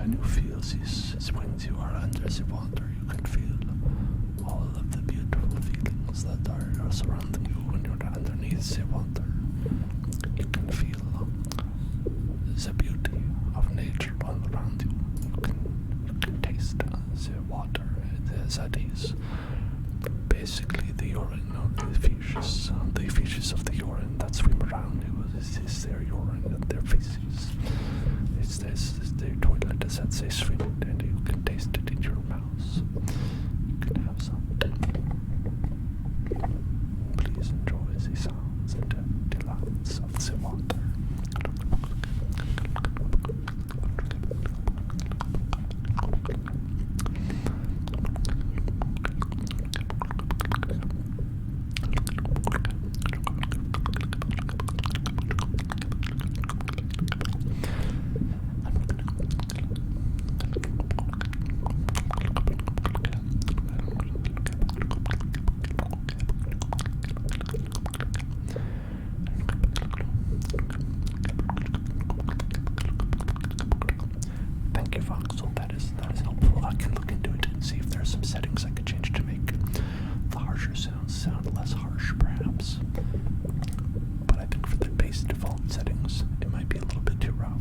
can you feel this when you are under the water? You can feel all of the beautiful feelings that are surrounding you when you're underneath the water. You can feel the beauty of nature all around you. You can taste the water that is basically the urine of the fishes of the urine that swim around you. This is their urine, their feces. It's their toilet that they swim in, and you can taste it in your mouth. You can have some. Please enjoy the sounds and the delights of the water. Thank you, Voxel. That is helpful. I can look into it and see if there's some settings I could change to make the harsher sounds sound less harsh, perhaps. But I think for the base default settings, it might be a little bit too rough.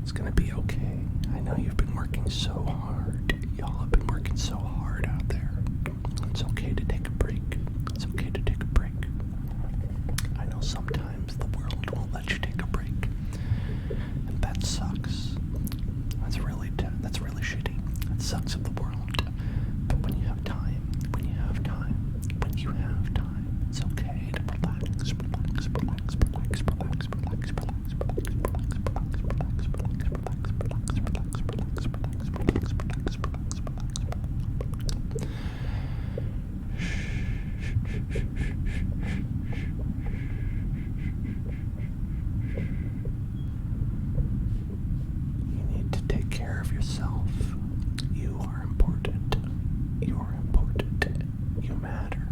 It's gonna be okay. I know you've been working so hard. Y'all have been working so hard out there. It's okay to take a break. It's okay to take a break. I know sometimes the world won't let you take a break. And that sucks. That's really shitty. That sucks of the world. But when you have time, it's okay to relax. You need to take care of yourself. You are important. You're important. You matter.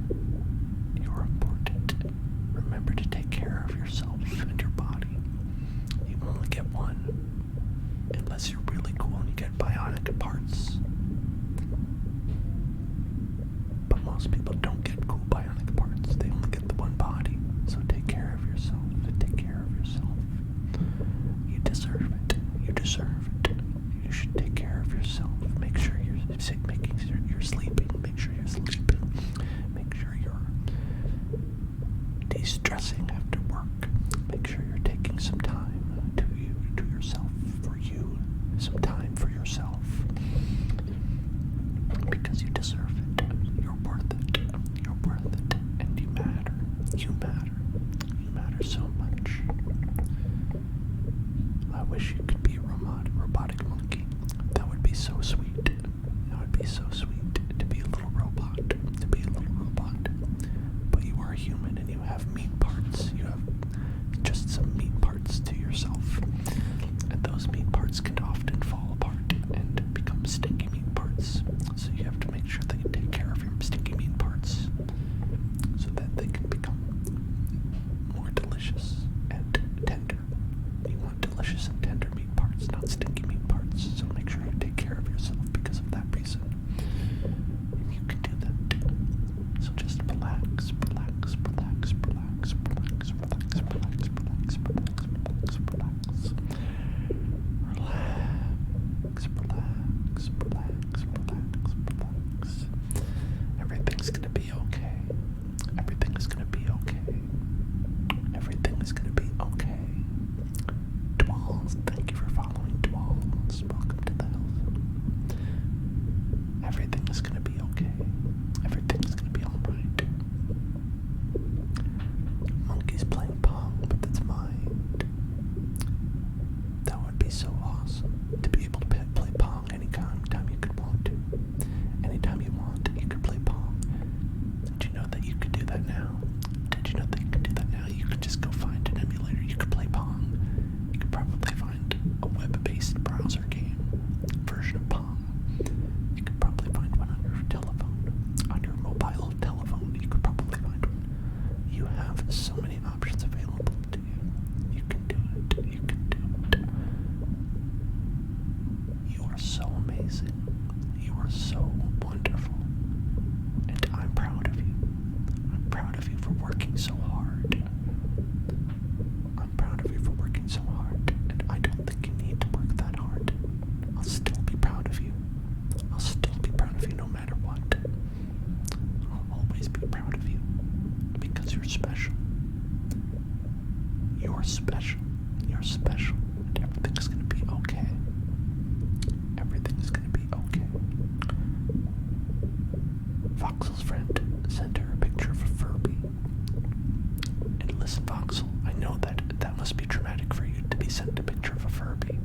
You're important. Remember to take care of yourself and your body. You only get one. Unless you're really cool and you get bionic parts. But most people don't get cool bionic parts. They only get the one body. So take care of yourself. Take care of yourself. You deserve it. You deserve it. You should take care of yourself. Make sure you're sleeping. Make sure you're sleeping. Make sure you're de-stressing after work. Make sure you're taking some time to yourself, for you, some time for yourself. Because you deserve it. You're worth it. You're worth it. And you matter. You matter. You matter so much. I wish you could be a robotic monkey. That would be so sweet. That would be so sweet to be a little robot. To be a little robot. But you are human and you have meat parts. You have just some meat parts to yourself. And those meat parts can often fall apart and become stinky meat parts. So you have to make sure that you take care of your stinky meat parts so that they can become more delicious and tender. You want delicious and tender meat parts, not stinky meat parts. So make sure you take care of yourself because of that reason. And you can do that. So just relax, relax, relax, relax, relax, relax, relax, relax, relax, relax, relax, relax. Relax, relax, relax, relax. Everything's gonna be okay. Everything is gonna be okay. Everything is gonna be okay. Dwalls, thank you for following Dwalls. Welcome to the hills. Everything is gonna be okay. Everything is gonna be alright. Monkey's playing Pong, but that's mine. That would be so awesome to be able to play Pong anytime you could want to. Anytime you want, you could play Pong. Did you know that you could do that now? Did you know that you could do that now? You could just go find an emulator. You could play Pong. You could probably find a web-based browser game version of Pong. You could probably find one on your telephone. On your mobile telephone, you could probably find one. You have so many options available to you. You can do it. You can do it. You are so amazing. You are so wonderful. And I'm proud of you. I'm proud of you for working so hard. I'm proud of you for working so hard. And I don't think you need to work that hard. I'll still be proud of you. I'll still be proud of you no matter what. I'll always be proud of you. Because you're special. You're special. You're special. And everything's gonna be okay. Everything's gonna be okay. Voxel's friend sent her a picture of a Furby. And listen, Voxel, I know that must be traumatic for you to be sent a picture of a Furby.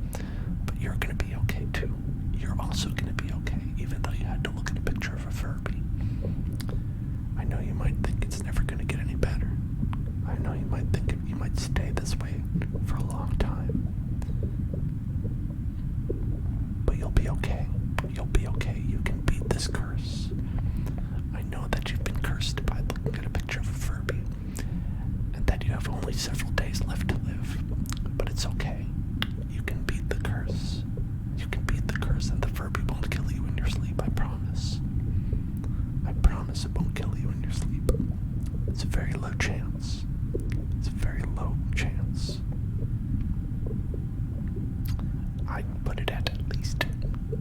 But you're gonna be okay too. You're also gonna be okay, even though you had to look at a picture of a Furby. I know you might think it's never gonna get any better. I know you might think you might stay this way for a long time. But you'll be okay. You'll be okay. You can beat this curse. I know that you've been cursed by looking at a picture of a Furby, and that you have only several days left to live. But it's okay. You can beat the curse. You can beat the curse, and the Furby won't kill you in your sleep, I promise. I promise it won't kill you in your sleep. It's a very low chance. It's a very low chance. I'd put it at least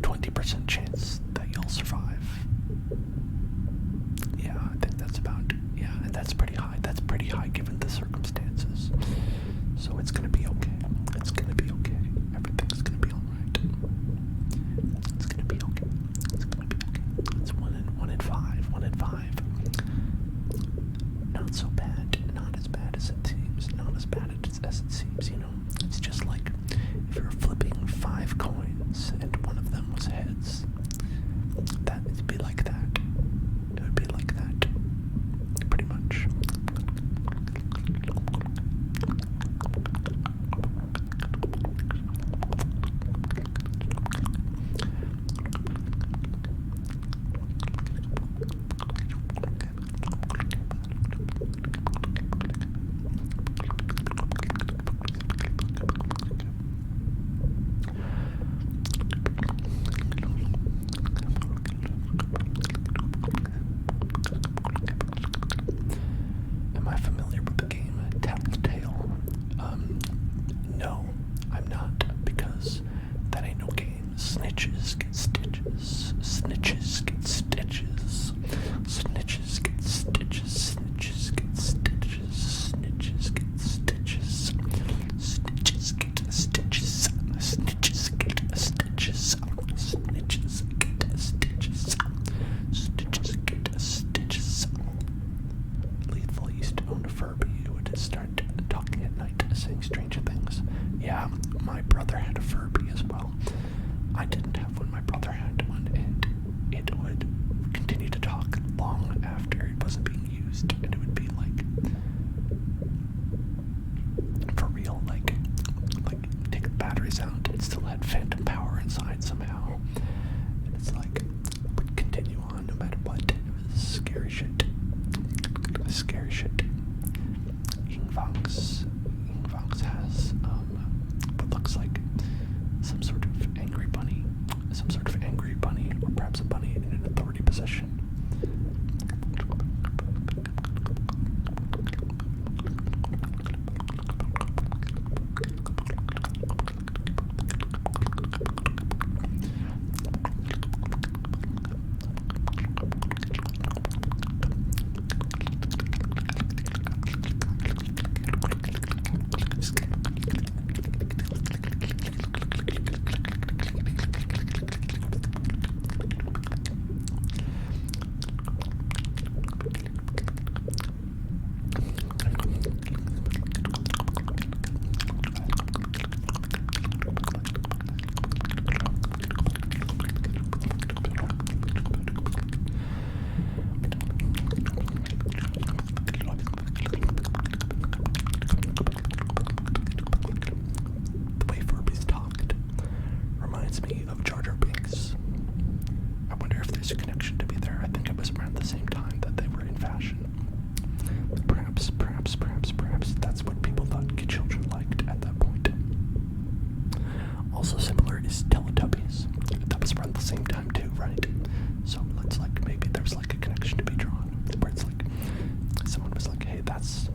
20% chance that you'll survive. Yeah, I think that's and that's pretty high. That's pretty high given the circumstances. So it's gonna be okay. It's gonna be okay. Everything's gonna be alright. It's gonna be okay. It's gonna be okay. It's 1 in 5. 1 in 5. Not so bad. Not as bad as it seems. Not as bad as it seems, you know. It's just like if you're flipping 5 coins and one of them was heads, that would be like that. It would be like that. Pretty much. Am I familiar with the game Tattletale? No, I'm not, because that ain't no game. Snitches get stitches. Snitches get stitches. Snitches get stitches. Snitches get stitches. Snitches get stitches. Snitches get stitches. Snitches get stitches. Snitches get stitches. Stitches get stitches. Lethal used to own a Furby who would start talking at night, saying strange things. Yeah, my brother had a Furby as well. I didn't have one, my brother had one, and it would continue to talk long after it wasn't being used, and it would be like, for real, like take the batteries out, it still had phantom power inside somehow, and it's like, it would continue on no matter what. It was scary shit. Scary shit. Ingvox has what looks like some sort of angry bunny, or perhaps a bunny in an authority position. Perhaps that's what people thought children liked at that point. Also similar is Teletubbies. That was around the same time too, right? So it's like maybe there's like a connection to be drawn, where it's like someone was like, hey, that's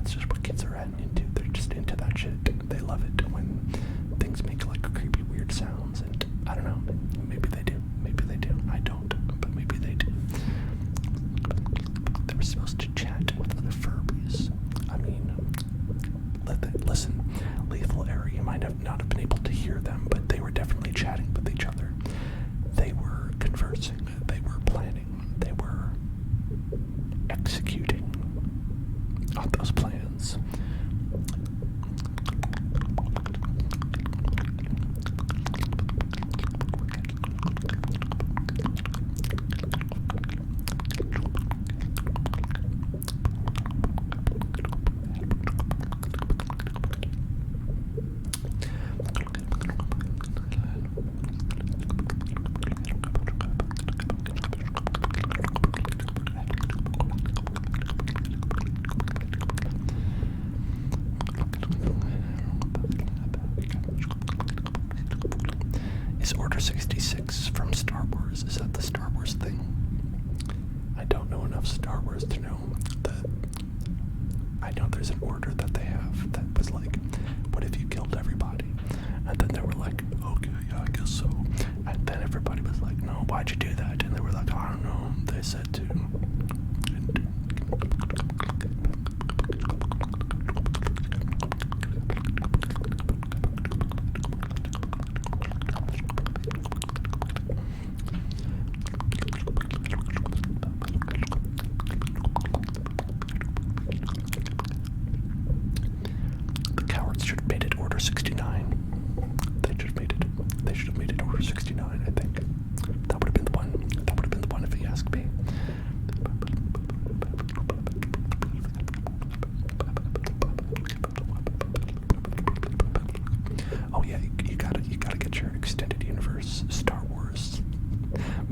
just what kids are into. They're just into that shit. They love it when things make like creepy, weird sounds, and I don't know. Maybe they do. I don't, but maybe they do. They were supposed to chat with other Furbies. I mean, listen, Lethal Era, you might not have been able to hear them, but they were definitely chatting with each other. They were conversing. They were planning. They were executing on those plans.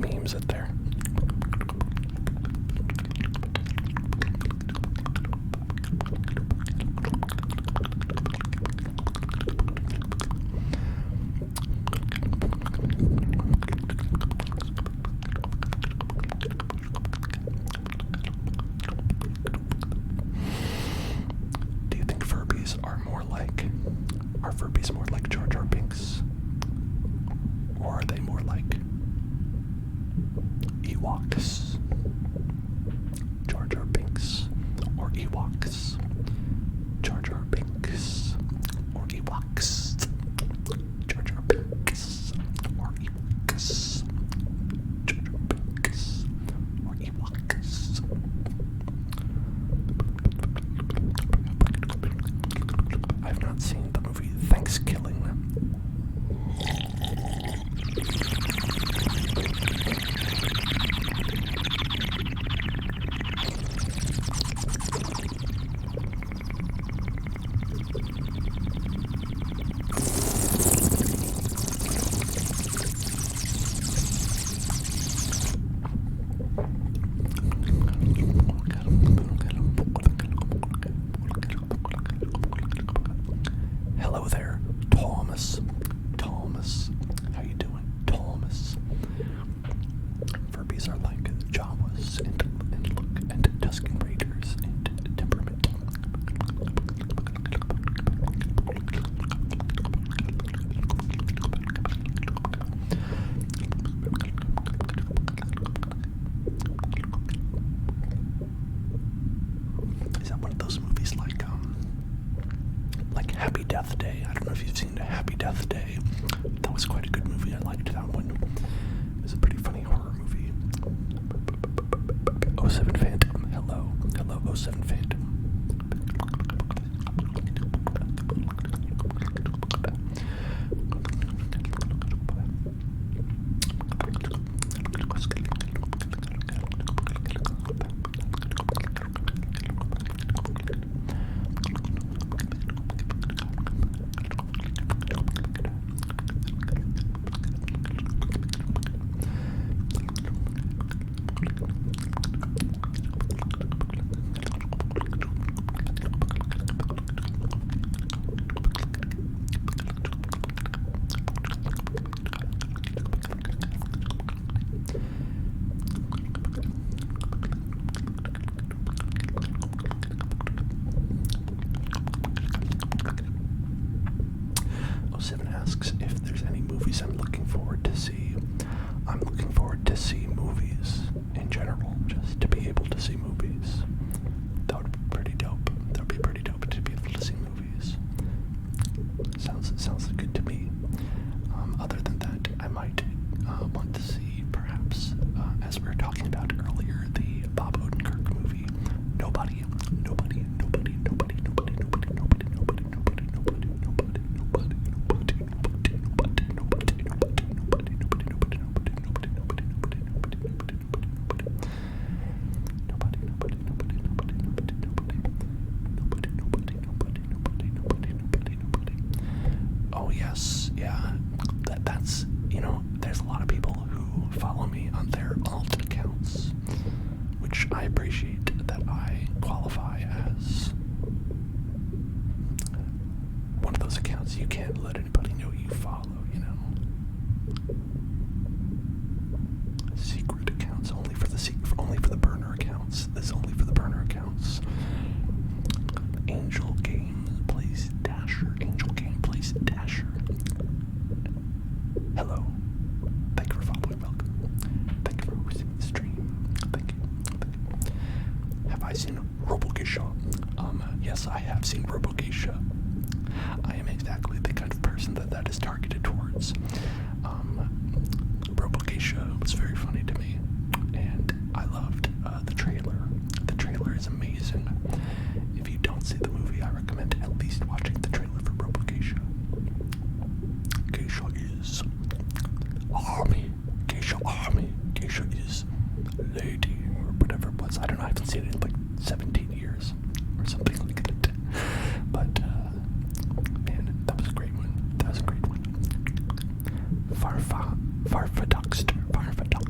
memes out there. Do you think Furbies are Furbies more like Jar Jar Binks? Or are they more like Ewoks? Jar Jar Binks or Ewoks? Jar Jar Binks or Ewoks? Jar Jar Binks or Ewoks? Jar Jar Binks or Ewoks? I've not seen the movie Thanksgiving. Hello there, Thomas. Thomas, how you doing, Thomas? Furbies are like Jawas and look and Tusken Raiders and temperament. Is that one of those movies like Happy Death Day? I don't know if you've seen Happy Death Day. That was quite a good movie. I liked that one. It was a pretty funny horror movie. 07 Phantom. Hello. Hello, 07 Phantom. Asks if there's any movies I'm looking forward to see. I'm looking forward to see movies in general, just to be able to see movies. That would be pretty dope. That would be pretty dope to be able to see movies. Sounds good to me. Other than that, I might want to see, perhaps, as we were talking about earlier, the Bob Odenkirk movie, Nobody. Oh yes, yeah. That's, there's a lot of people who follow me on their alt accounts, which I appreciate that I qualify as one of those accounts you can't let anybody know you follow, Secret accounts, only for the burner accounts. This is only for the burner accounts. Angel Game Plays Dasher. Hello. Thank you for following. Welcome. Thank you for hosting the stream. Thank you. Have I seen Robogeisha? Yes, I have seen Robogeisha. I am exactly the kind of person that is targeted towards. Robogeisha was very funny to me, and I loved the trailer. The trailer is amazing. If you don't see the movie, I recommend at least watching the trailer for Robogeisha. Geisha is army. Geisha is lady, or whatever it was. I don't know, I haven't seen it in like 17 years, or something like that. But, man, that was a great one. Farfaduxter.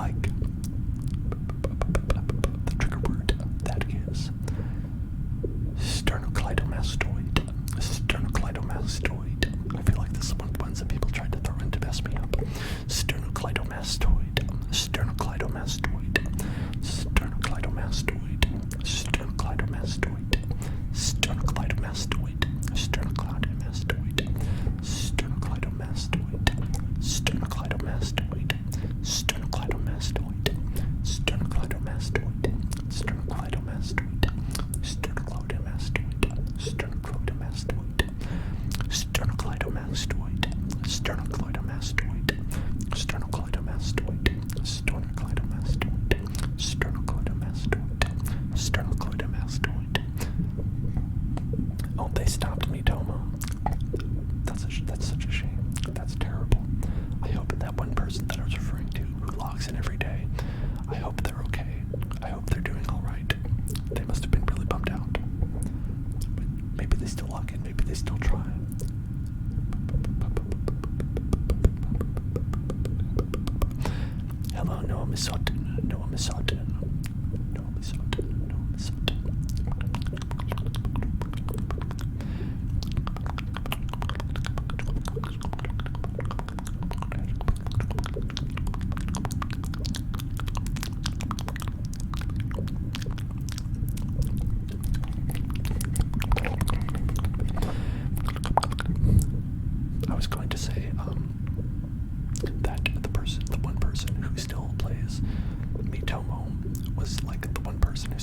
like the trigger word that is sternocleidomastoid. Sternocleidomastoid. I feel like this is one of the ones that people tried to throw in to mess me up. Sternocleidomastoid. Sternocleidomastoid. Sternocleidomastoid. Sternocleidomastoid. Sternocleidomastoid. Sternocleidomastoid. Sternocleidomastoid. Sternocleidomastoid. Sternocleidomastoid. Sternocleidomastoid. Sternocleidomastoid. Sternocleidomastoid. Sternocleidomastoid. Sternocleidomastoid. Sternocleidomastoid. Sternocleidomastoid. Sternocleidomastoid. Sternocleidomastoid. Sternocleidomastoid. Oh, they stopped me, Toma. That's such a shame. That's terrible. I hope that one person that I was referring to who logs in every day, I hope they're okay. I hope they're doing all right. They must have been really bummed out. But maybe they still log in. Maybe they still try. Hello, Noah Misotin. Noah Misotin. Noah Misotin. Noah Misotin. I was going to say that the one person who still plays Mitomo was like the one person who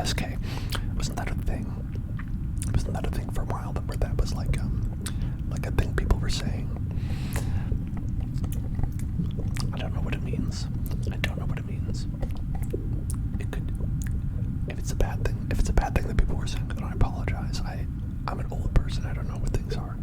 SK. Wasn't that a thing? Wasn't that a thing for a while? Where that was like a thing people were saying. I don't know what it means. It could, if it's a bad thing that people were saying, then I apologize. I'm an old person. I don't know what things are.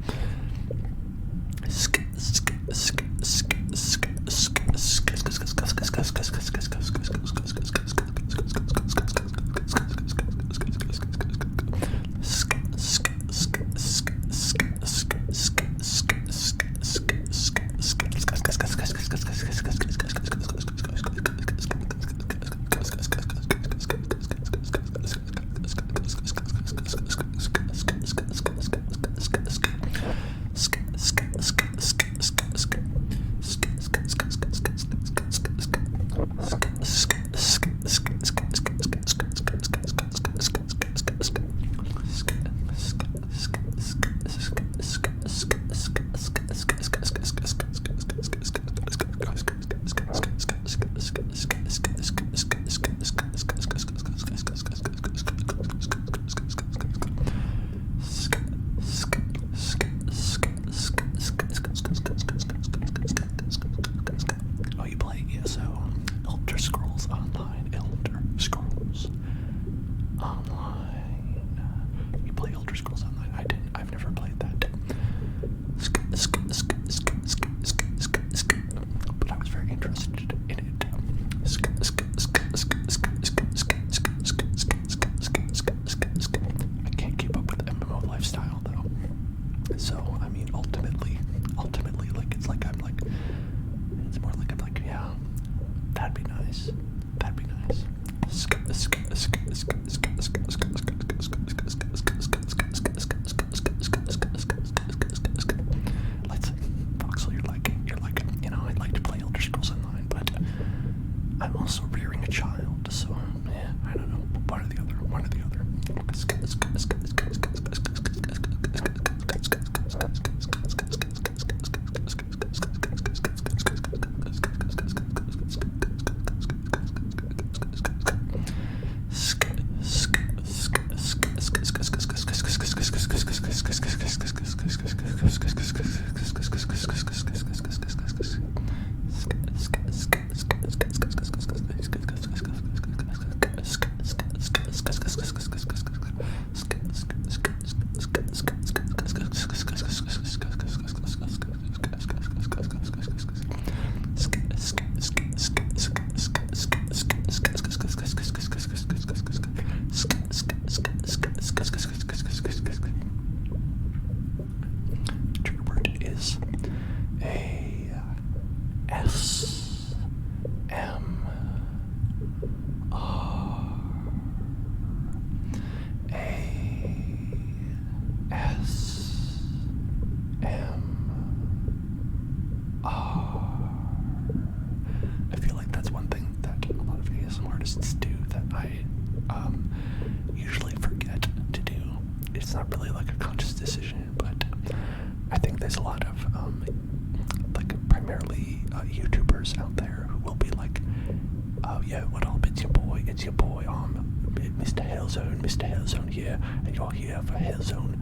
Mr. Hellzone here, and you're here for Hellzone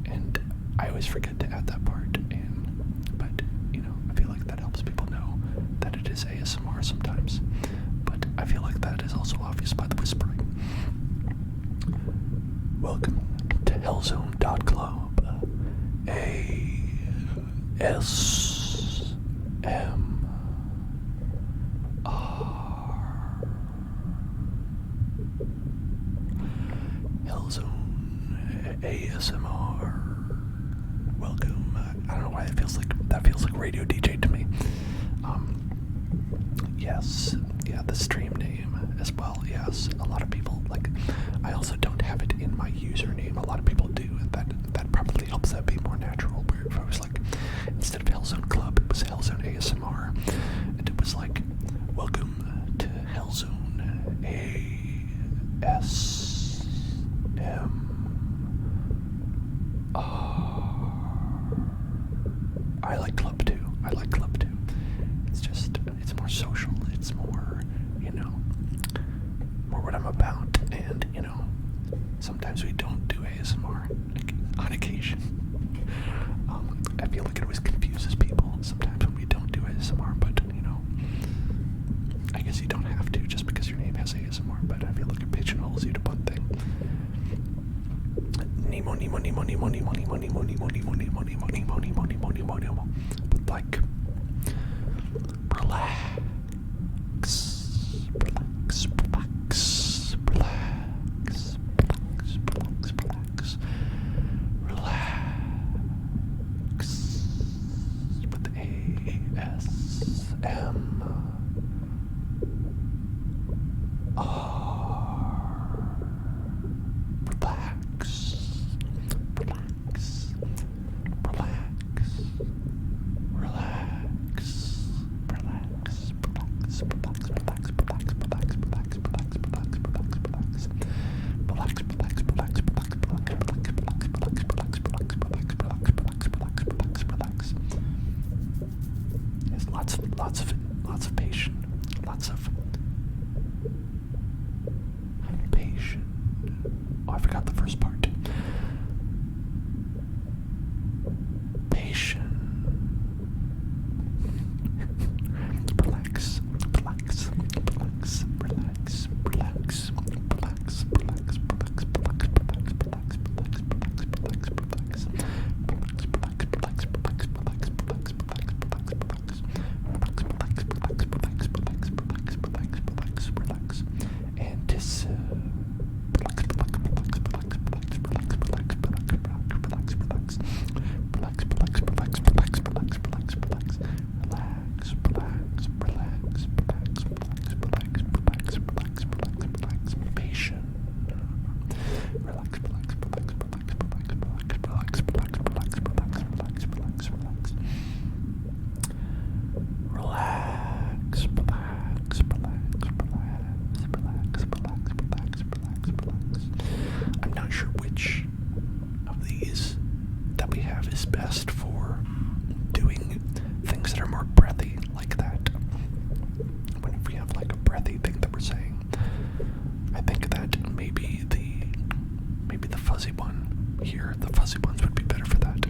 and I always forget to add that part in, but I feel like that helps people know that it is ASMR sometimes, but I feel like that is also obvious by the whispering. Welcome to Hellzone.club. Hellzone ASMR. Welcome. I don't know why that feels like radio DJ to me. Yes, yeah, the stream name as well. Yes, a lot of people I also don't have it in my username. A lot of people do, and that probably helps that be more natural. Where if I was instead of Hellzone Club, it was Hellzone ASMR, and it was welcome to Hellzone ASMR. I like club too. It's just, it's more social. It's more, more what I'm about. And, sometimes we don't do ASMR on occasion. I feel like it always confuses people sometimes when we don't do ASMR, but, I guess you don't have to just because your name has ASMR, but I feel like it pigeonholes you to one thing. But like, relax, with lots of patience, Oh, I forgot the first part. Patient. Relax. I'm not sure which of these that we have is best for doing things that are more breathy like that. Whenever we have like a breathy thing that we're saying, I think that maybe the fuzzy one here, the fuzzy ones would be better for that.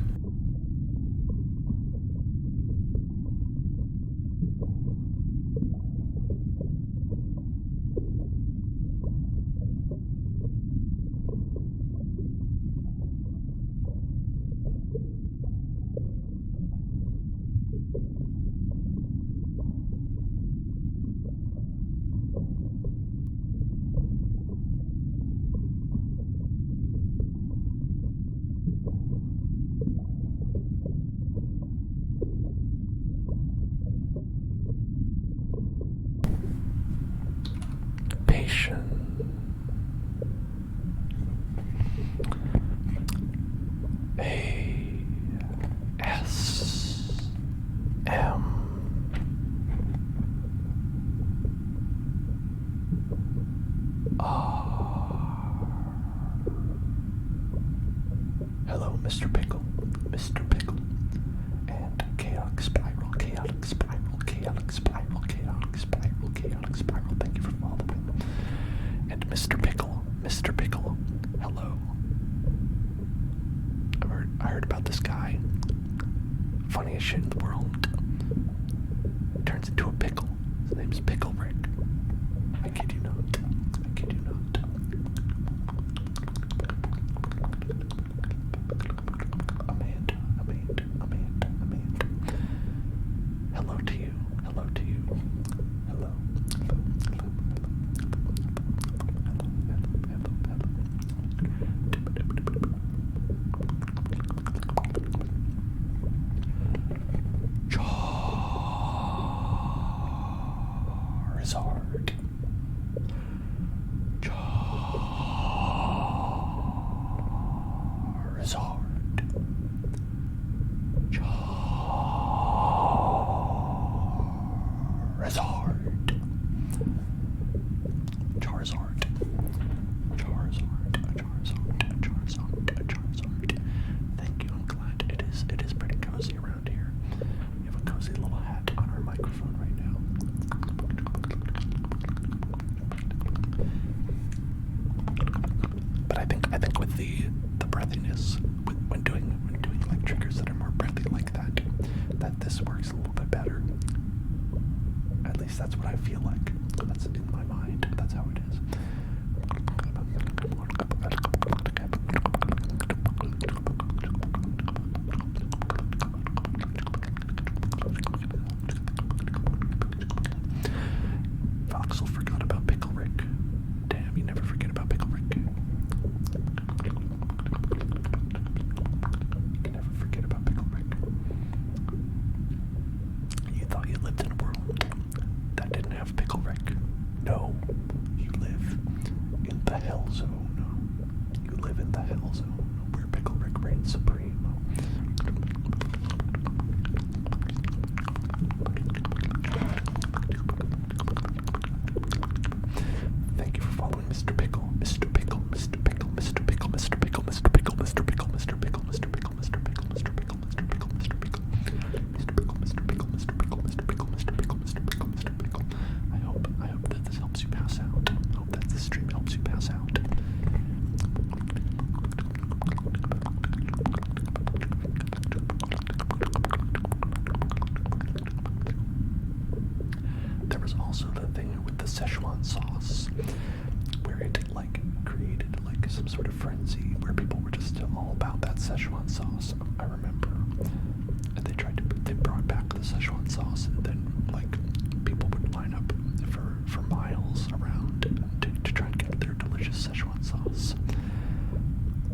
Hello, Mr. Pickle, and chaotic spiral. Thank you for following. And Mr. Pickle, hello. I heard about this guy. Funniest shit in the world. Turns into a pickle. His name's Pickle Rick. I kid you not. Amanda. Hello to you. Hello. breathiness when doing like triggers that are more breathy like that this works a little bit better. At least that's what I feel like. That's in my mind. That's how it is. Voxel forgot about Pickle Rick. Damn, you never forget about Pickle Rick. You never forget about Pickle Rick. You thought you lived in a world that didn't have Pickle Rick. No, you live in the Hell Zone. You live in the Hell Zone, where Pickle Rick reigns supreme. Thank you for following Mr. Pickle. Mr. Pickle, Mr. Pickle, Mr. Pickle, Mr. Pickle, Mr. Pickle, Mr. Pickle, Mr. Pickle, Mr. Pickle, Mr. Pickle, Mr. Pickle, Mr. Pickle, Mr. Pickle, Mr. Pickle, Mr. Pickle, Mr. Pickle, Mr. Pickle, Mr. Pickle, Mr. Pickle, Mr. Pickle. I hope that this helps you pass out. I hope that this stream helps you pass out. There was also the thing with the Szechuan sauce, where it like created like some sort of frenzy where people were just all about that Szechuan sauce. I remember, and they brought back the Szechuan sauce, and then like people would line up for miles around to try and get their delicious Szechuan sauce.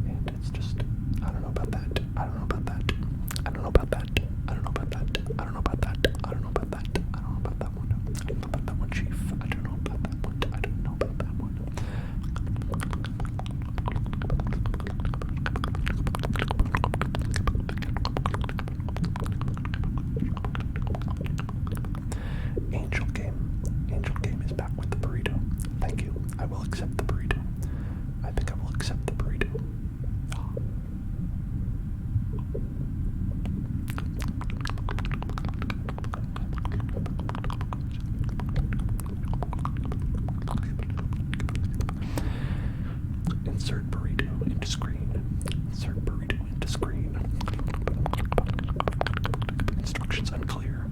And it's just, I don't know about that. I don't know about that. I don't know about that. I don't know about that. I don't know about that. I don't know about that. I don't know about that one. I don't know about that one, Chief. I don't know about that one. I don't know about that one. Angel Game is back with the burrito. Thank you. I will accept the burrito. I think I will accept the burrito. Insert burrito into screen. Insert burrito into screen. Instructions unclear.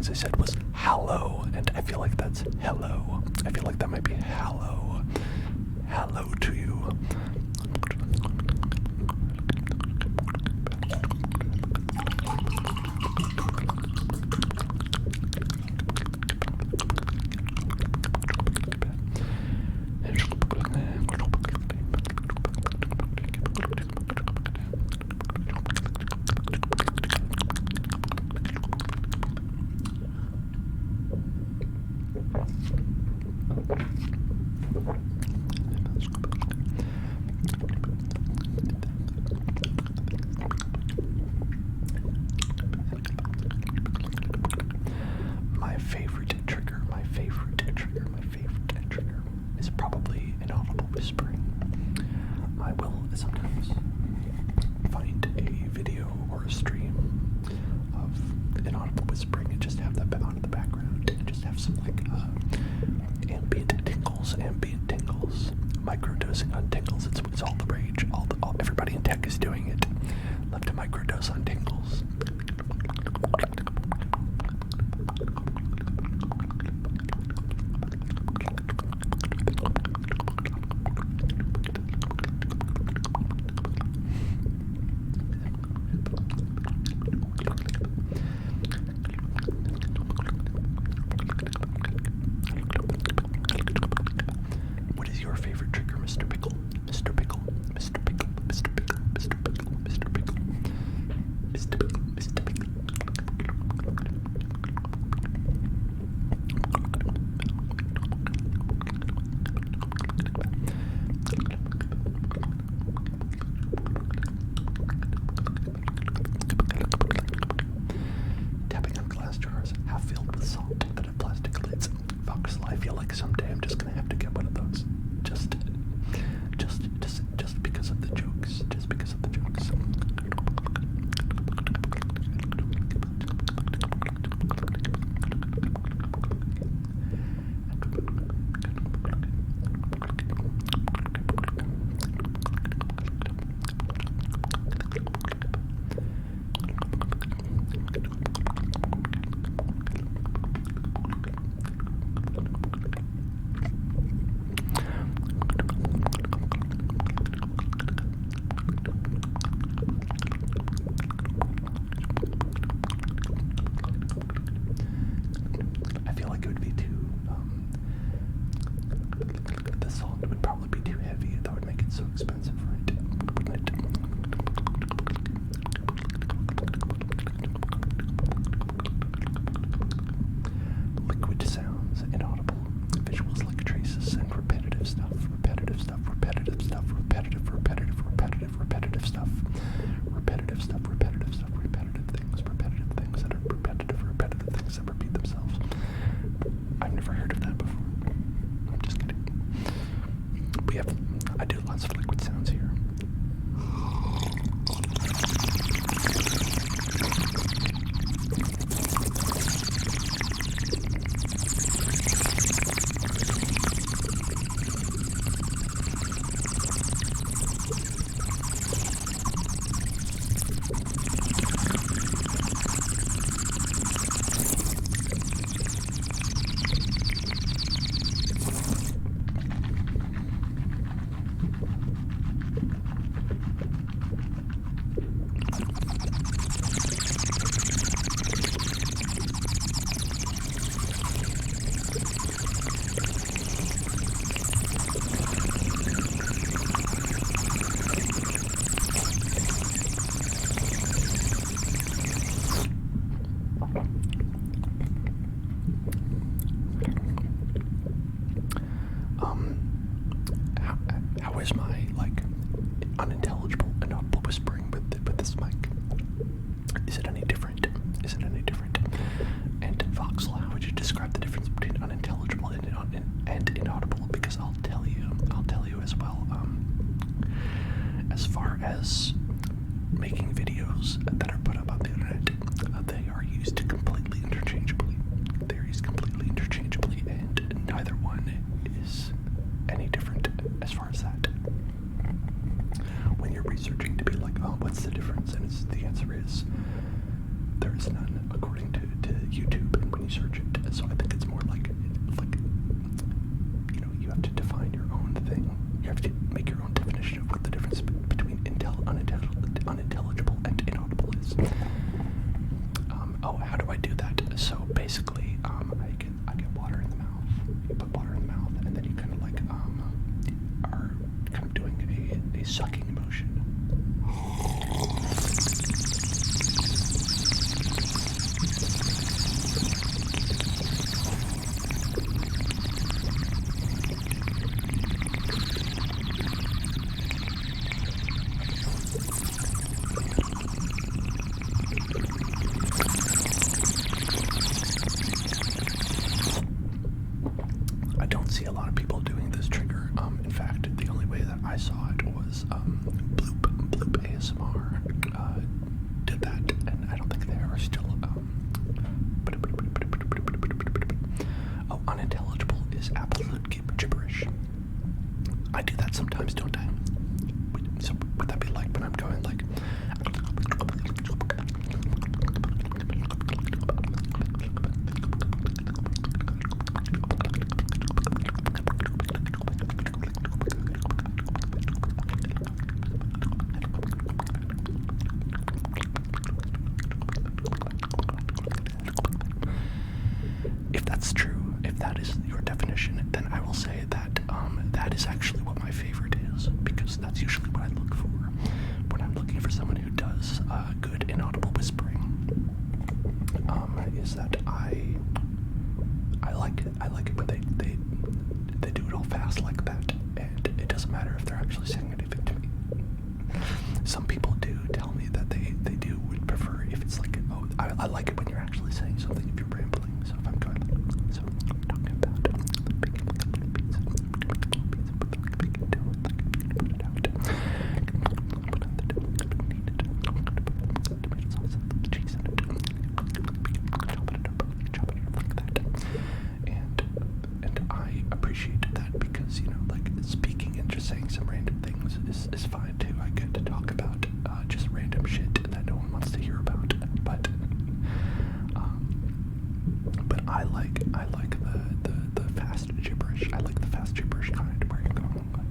I said was hello, and I feel like that's hello. I feel like that might be hello. Hello to you. My favorite trigger is probably inaudible whispering. I will sometimes find a video or a stream of inaudible whispering and just have that on in the background and just have some like ambient tingles, microdosing on tingles. It's all the rage. Everybody in tech is doing it. Love to microdose on tingles. What is your favorite trigger, Mr. Pickle? Mr. Pickle, Mr. Pickle, Mr. Pickle, Mr. Pickle, Mr. Pickle, Mr. Pickle, Mr. Pickle. Tapping on glass jars, half filled with salt that have plastic lids. Voxel, I feel like someday I'm just gonna have to get one of those. Just because of the jokes. Just because of the jokes. I feel like it would be too, the salt would probably be too heavy. That would make it so expensive, right? Wouldn't it? Liquid sounds, inaudible visuals like traces, and repetitive stuff, repetitive stuff, repetitive stuff, repetitive stuff, repetitive things that are repetitive things that repeat themselves. I've never heard of that before. I'm just kidding. I do lots of liquid sounds here. How is my unintelligible inaudible whispering with this mic? Is it any different? And Voxel, how would you describe the difference between unintelligible and inaudible? Because I'll tell you as well. As far as making videos that are put up on the internet, they are used completely interchangeably. And neither one is any different as far as that. When you're researching to be like, oh, what's the difference? And the answer is there is none, according to YouTube and when you search it. So I think it's more like you have to define your own thing. You have to make your own definition of what the difference between unintelligible and inaudible is. How do I do that? So basically, I get water in the mouth. You put water in the mouth, and then you kind of are kind of doing a sucking motion. see a lot of people doing this trigger. In fact, the only way that I saw it was Bloop ASMR did that, and I don't think they are still. Oh, unintelligible is absolute gibberish. I do that sometimes, don't I? So would that be like when I'm going like? If that's true, if that is your definition, then I will say that that is actually what my favorite is, because that's usually what I look for when I'm looking for someone who does good inaudible whispering. Is that I like it. I like it when they do it all fast like that, and it doesn't matter if they're actually saying anything to me. Some people do tell me that they would prefer if it's like, oh, I like it when you're actually saying something if you're rambling. So if I'm going, so I'm talking about baking a little pizza, put the baking dough, put it out, put on the dough, knead it, tomato sauce, the cheese in it, chop it up like that. And I appreciate that because, you know, like speaking and just saying some random things is fine too. I get to talk about just random shit that no one wants to hear about, but I like the fast gibberish. I like the fast gibberish kind where you're going like.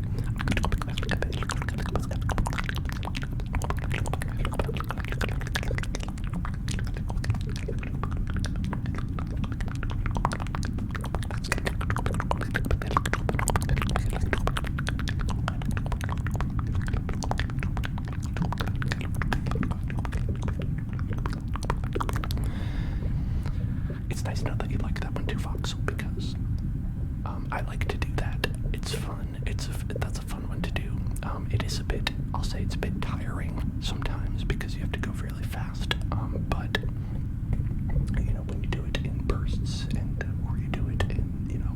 It's nice to know that you like that one too, Voxel, because I like to do that. It's fun. That's a fun one to do. It is a bit, I'll say it's a bit tiring sometimes because you have to go really fast. But you know, when you do it in bursts and or you do it in, you know,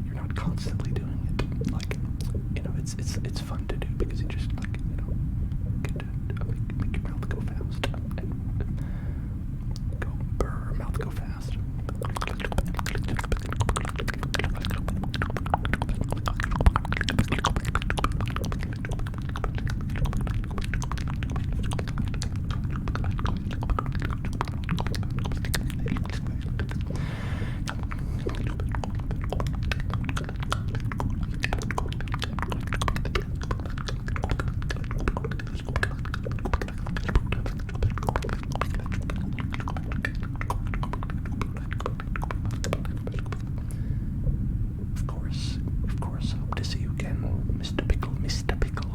you're not constantly doing it. Like, you know, it's fun to do because you just like, you know, get to make your mouth go fast and go burr, mouth go fast. Of course, hope to see you again, Mr. Pickle, Mr. Pickle.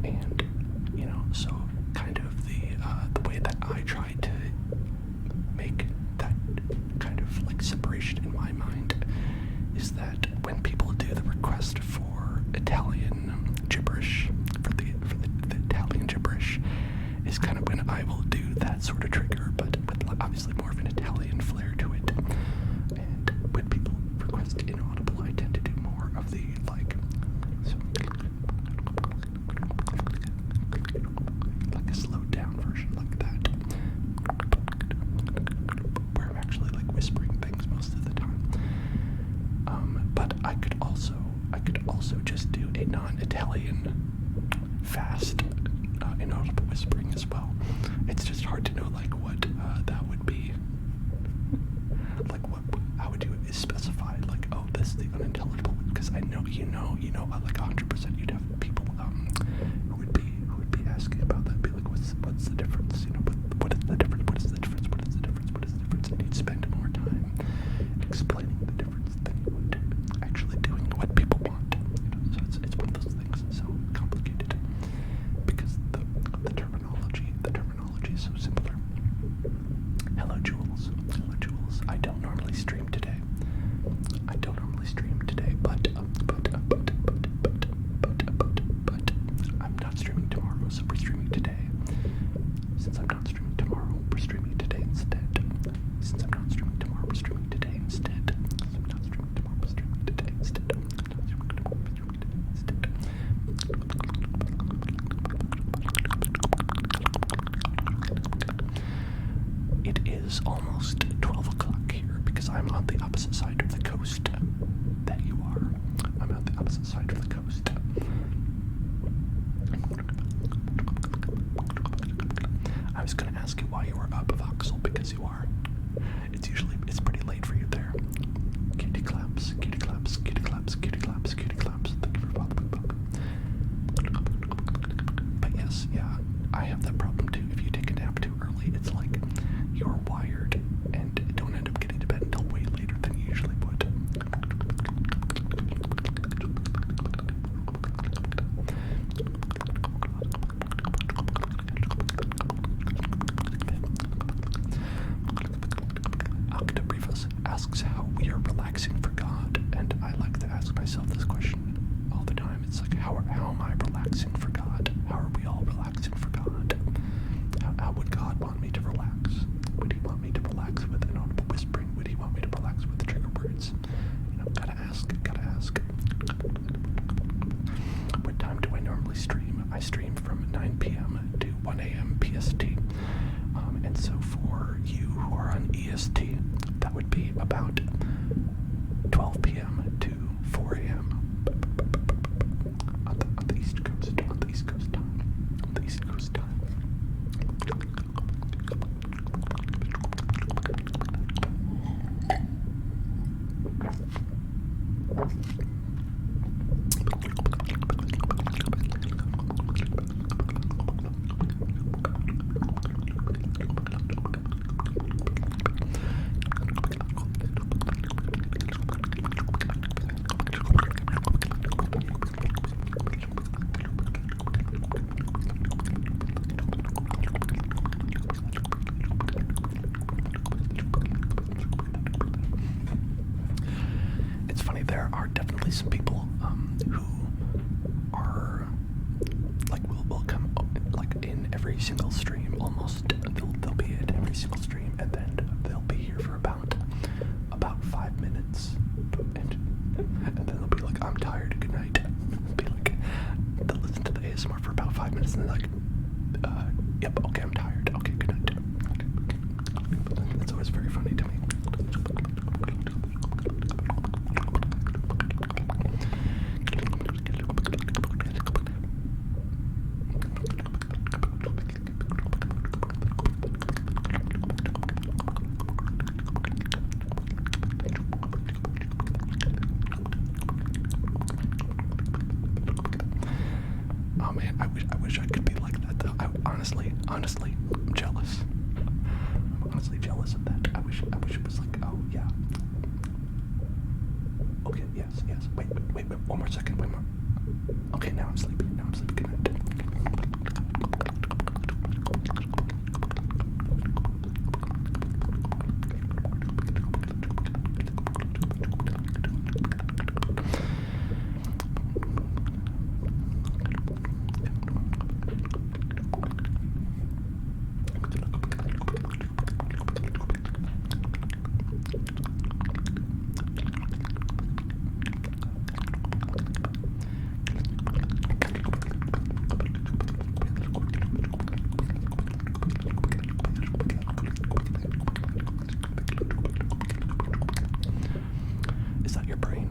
And you know, so kind of the way that I try to make that kind of like separation in my mind is that when people do the request for Italian gibberish, for the Italian gibberish, is kind of when I will do that sort of trigger, but with obviously more of an Italian flair to it. And when people request inaudible, I tend to do more of the like. So, like a slowed down version like that, where I'm actually like whispering things most of the time. But I could also just do a non-Italian fast inaudible whispering as well. It's just hard to know like what that would be. Like how would you specify like, oh, this is the unintelligible, because I know you know like 100% you'd have people who would be asking about that, be like, what's the difference, you know, what is the difference, and you'd spend more time explaining the difference than you would actually is almost 12 o'clock here because I'm on the opposite side of the coast that you are. I'm on the opposite side of the coast. I was going to ask you why you were up, Voxel, because you are. It's pretty late for you there. Kitty claps, kitty claps, kitty claps, kitty claps, kitty claps. Thank you for following, welcome. But yes, yeah, I have that problem too. If you take a nap too early, it's like you're wired and don't end up getting to bed until way later than you usually would. Octobriefus asks how we are relaxing for God, and I like to ask myself this question all the time. It's like, how am I relaxing for God? How are we all relaxing for God? How would God want me to relax? Would he want me to relax with inaudible whispering? Would he want me to relax with trigger words? You know, gotta ask. What time do I normally stream? I stream from 9 p.m. to 1 a.m. PST. And so for you who are on EST, that would be about 12 p.m. to 4 a.m. on the East Coast, on the East Coast time. It's funny, there are definitely some people who are like will come like in every single stream almost. They'll be at every single stream and then they'll be here for about 5 minutes and then they'll be like, I'm tired, good night. Be like, they'll listen to the ASMR for about 5 minutes and they're like, yep, okay, I'm tired, okay, good night. That's always very funny to me. Oh man, I wish I could be like that though. Honestly, I'm jealous. I'm honestly jealous of that. I wish it was like, oh yeah. Okay, yes. Wait, one more second, wait more. Okay, now I'm sleepy. Good night. Is that your brain?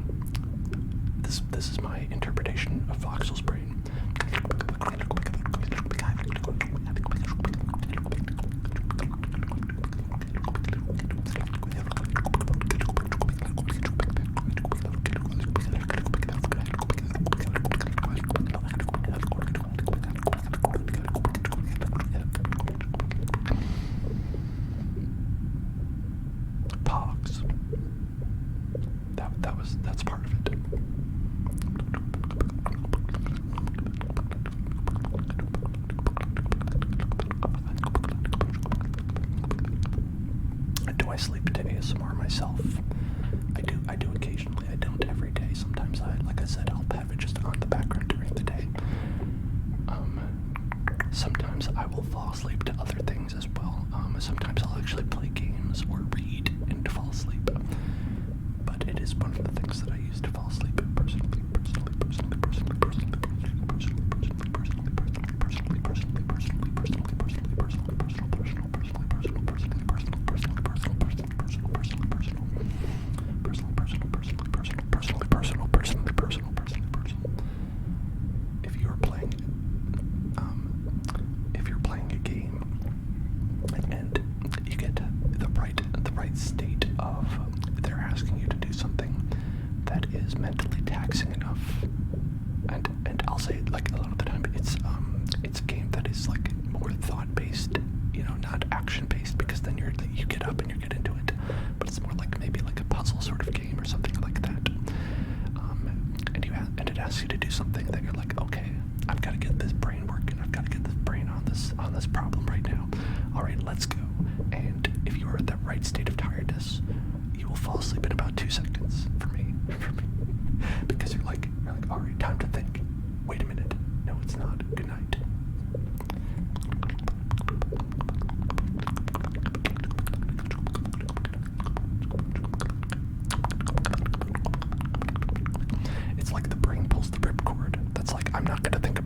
This is my interpretation of Voxel's brain. Pogs. That's part of it. Do I sleep to ASMR myself? I do occasionally. I don't every day. Sometimes like I said, I'll have it just on the background during the day. Sometimes I will fall asleep to other things as well. Sometimes I'll actually play games or read and fall asleep. But it is one of the things that I use to fall asleep personally. relaxing enough. And I'll say, like, a lot of the time it's a game that is like more thought-based, not action-based, because then you get up and you get into it. But it's more like maybe like a puzzle sort of game or something like that. And it asks you to do something that you're like, okay, I've got to get this brain working. I've got to get this brain on this problem right now. All right, let's go. And if you are at that right state of tiredness, you will fall asleep in about 2 seconds. For me, because you're like, all right, time to think. Wait a minute. No, it's not. Good night. It's like the brain pulls the ripcord. That's like, I'm not gonna think